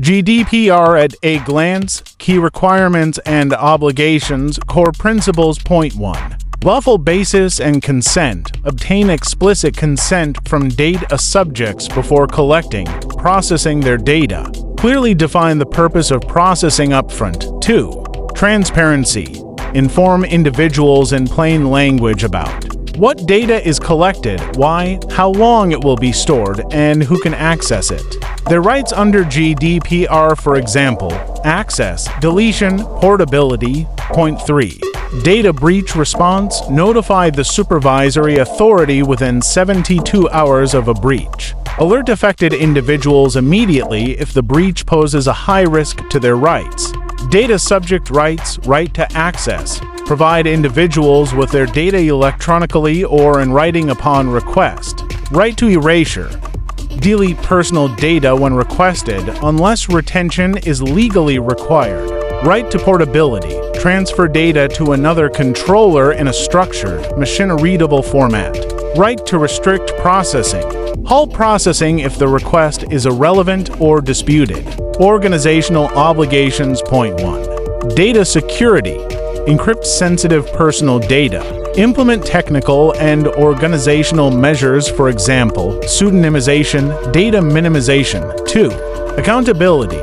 GDPR at a glance, key requirements and obligations, core principles. Point 1. Lawful basis and consent. Obtain explicit consent from data subjects before collecting, processing their data. Clearly define the purpose of processing upfront. 2. Transparency. Inform individuals in plain language about what data is collected, why, how long it will be stored, and who can access it. Their rights under GDPR, for example, access, deletion, portability. Point 3. Data breach response. Notify the supervisory authority within 72 hours of a breach. Alert affected individuals immediately if the breach poses a high risk to their rights. Data subject rights, right to access. Provide individuals with their data electronically or in writing upon request. Right to erasure. Delete personal data when requested unless retention is legally required. Right to portability. Transfer data to another controller in a structured, machine-readable format. Right to restrict processing. Halt processing if the request is irrelevant or disputed. Organizational obligations. Point 1. Data security. Encrypt sensitive personal data. Implement technical and organizational measures, for example, pseudonymization, data minimization. 2. Accountability.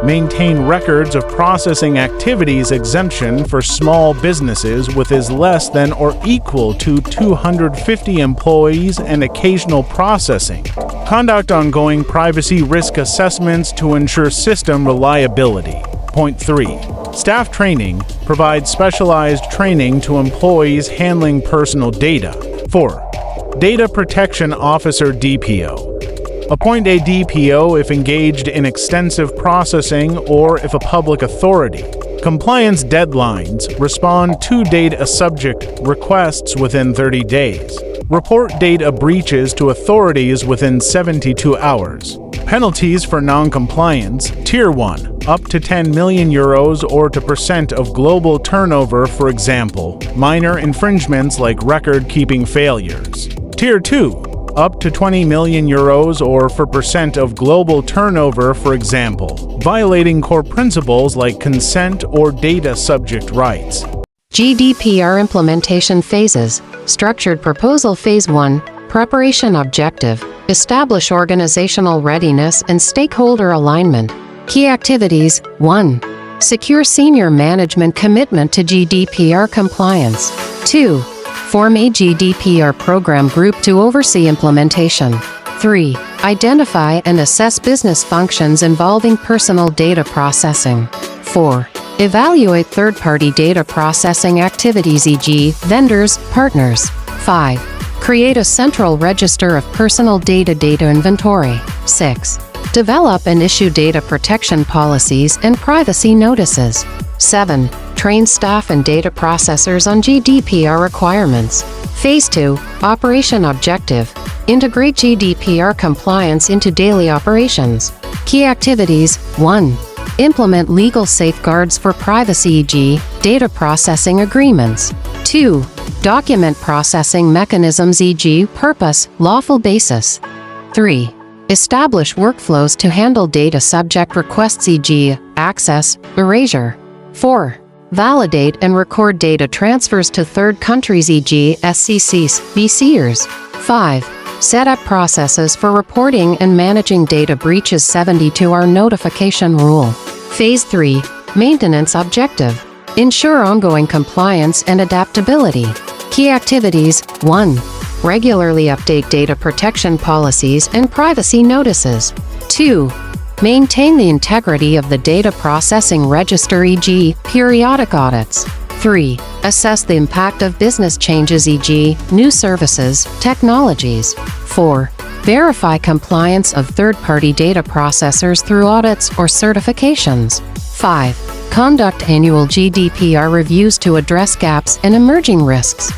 Maintain records of processing activities. Exemption for small businesses with is less than or equal to 250 employees and occasional processing. Conduct ongoing privacy risk assessments to ensure system reliability. Point 3. Staff training. Provide specialized training to employees handling personal data. 4. Data Protection Officer DPO. Appoint a DPO if engaged in extensive processing or if a public authority. Compliance deadlines. Respond to data subject requests within 30 days. Report data breaches to authorities within 72 hours. Penalties for non-compliance. Tier 1. Up to 10 million euros or to % of global turnover, for example, minor infringements like record-keeping failures. Tier 2. Up to 20 million euros or for % of global turnover, for example, violating core principles like consent or data subject rights. GDPR implementation phases. Structured proposal. Phase 1. Preparation objective. Establish organizational readiness and stakeholder alignment. Key activities. 1. Secure senior management commitment to GDPR compliance. 2. Form a GDPR program group to oversee implementation. 3. Identify and assess business functions involving personal data processing. 4. Evaluate third-party data processing activities, e.g., vendors, partners. 5. Create a central register of personal data inventory. 6. Develop and issue data protection policies and privacy notices. 7. Train staff and data processors on GDPR requirements. Phase 2. Operation objective. Integrate GDPR compliance into daily operations. Key activities. 1. Implement legal safeguards for privacy, e.g., data processing agreements. 2. Document processing mechanisms, e.g., purpose, lawful basis. 3. Establish workflows to handle data subject requests, e.g., access, erasure. 4. Validate and record data transfers to third countries, e.g., SCCs, BCers. 5. Set up processes for reporting and managing data breaches. 72-hour notification rule. Phase 3. Maintenance objective. Ensure ongoing compliance and adaptability. Key activities. 1. Regularly update data protection policies and privacy notices. 2. Maintain the integrity of the data processing register, e.g., periodic audits. 3. Assess the impact of business changes, e.g., new services, technologies. 4. Verify compliance of third-party data processors through audits or certifications. 5. Conduct annual GDPR reviews to address gaps and emerging risks.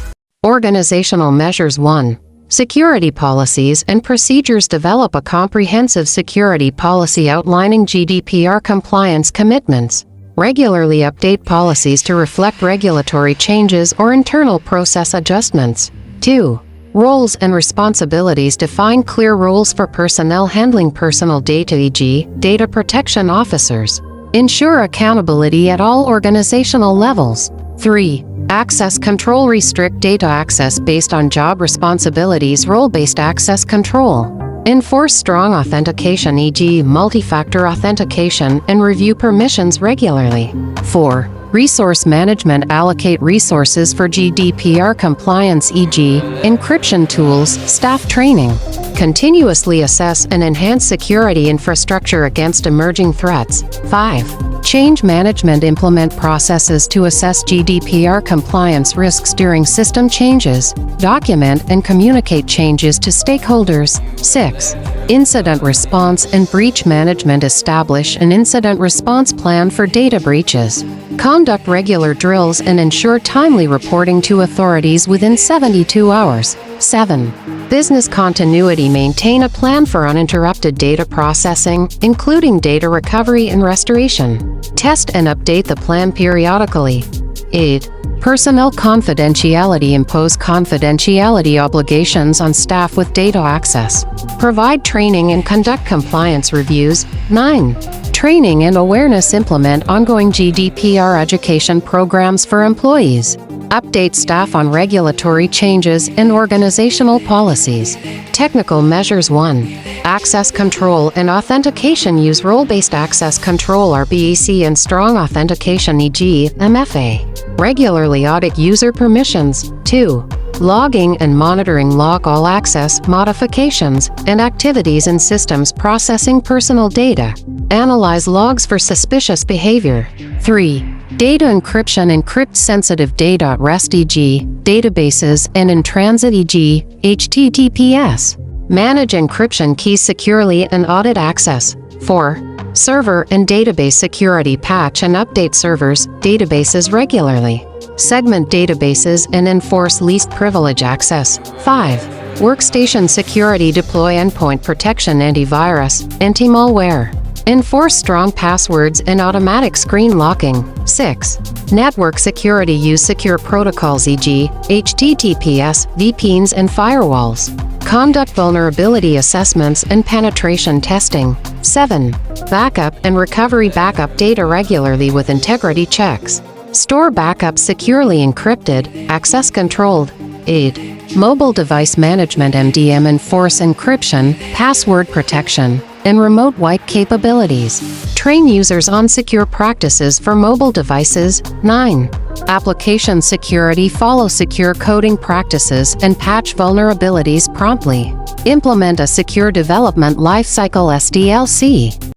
Organizational measures. 1. Security policies and procedures. Develop a comprehensive security policy outlining GDPR compliance commitments. Regularly update policies to reflect regulatory changes or internal process adjustments. 2. Roles and responsibilities: define clear roles for personnel handling personal data, e.g., data protection officers. Ensure accountability at all organizational levels. 3. Access control: restrict data access based on job responsibilities, role-based access control. Enforce strong authentication, e.g., multi-factor authentication, and review permissions regularly. 4. Resource management: allocate resources for GDPR compliance, e.g., encryption tools, staff training. Continuously assess and enhance security infrastructure against emerging threats. 5. Change management: implement processes to assess GDPR compliance risks during system changes. Document and communicate changes to stakeholders. 6. Incident response and breach management: establish an incident response plan for data breaches. Conduct regular drills and ensure timely reporting to authorities within 72 hours. 7. Business continuity: maintain a plan for uninterrupted data processing, including data recovery and restoration. Test and update the plan periodically. 8. Personnel confidentiality: impose confidentiality obligations on staff with data access. Provide training and conduct compliance reviews. 9. Training and awareness: implement ongoing GDPR education programs for employees. Update staff on regulatory changes and organizational policies. Technical measures: 1. Access control and authentication: use role-based access control, RBAC, and strong authentication, e.g., MFA. Regularly audit user permissions. 2. Logging and monitoring: log all access, modifications, and activities in systems processing personal data. Analyze logs for suspicious behavior. 3. Data encryption: encrypt sensitive data at rest, e.g., databases, and in transit, e.g., HTTPS. Manage encryption keys securely and audit access. 4. Server and database security: patch and update servers, databases regularly. Segment databases and enforce least privilege access. 5. Workstation security: deploy endpoint protection, antivirus, anti-malware. Enforce strong passwords and automatic screen locking. 6. Network security: use secure protocols, e.g., HTTPS, VPNs, and firewalls. Conduct vulnerability assessments and penetration testing. 7. Backup and recovery: backup data regularly with integrity checks. Store backups securely encrypted, access controlled. 8. Mobile device management: MDM, enforce encryption, password protection, and remote wipe capabilities. Train users on secure practices for mobile devices. 9. Application security: follow secure coding practices and patch vulnerabilities promptly. Implement a secure development lifecycle, SDLC.